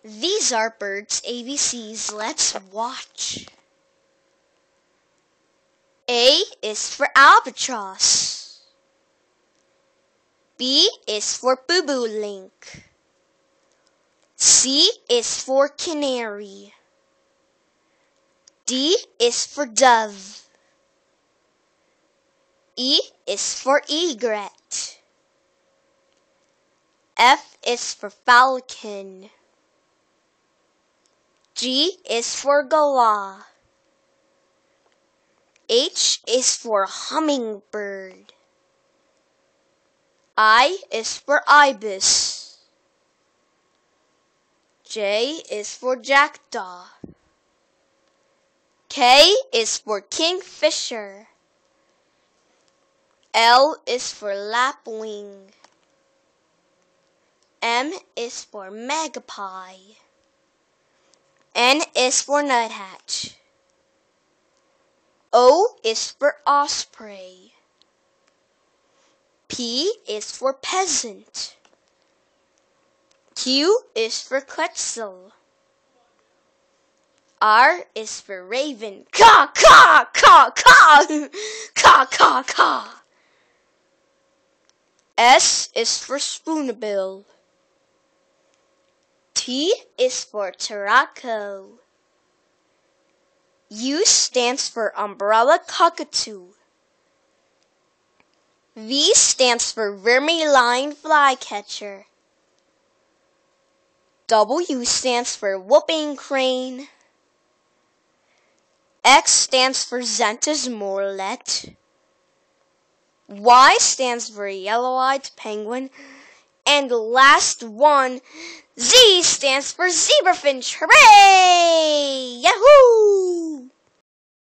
These are birds' ABCs. Let's watch. A is for albatross. B is for bobolink. C is for canary. D is for dove. E is for egret. F is for falcon. G is for galah. H is for hummingbird. I is for ibis. J is for jackdaw. K is for kingfisher. L is for lapwing. M is for magpie. N is for nuthatch. O is for osprey. P is for peasant. Q is for quetzal. R is for raven. Caw, caw, caw, caw, caw, caw, caw. S is for spoonbill. T is for taraco. U stands for umbrella cockatoo. V stands for vermilion flycatcher. W stands for whooping crane. X stands for Xanthus morlet. Y stands for yellow-eyed penguin. And the last one, Z stands for zebrafinch. Hooray! Yahoo!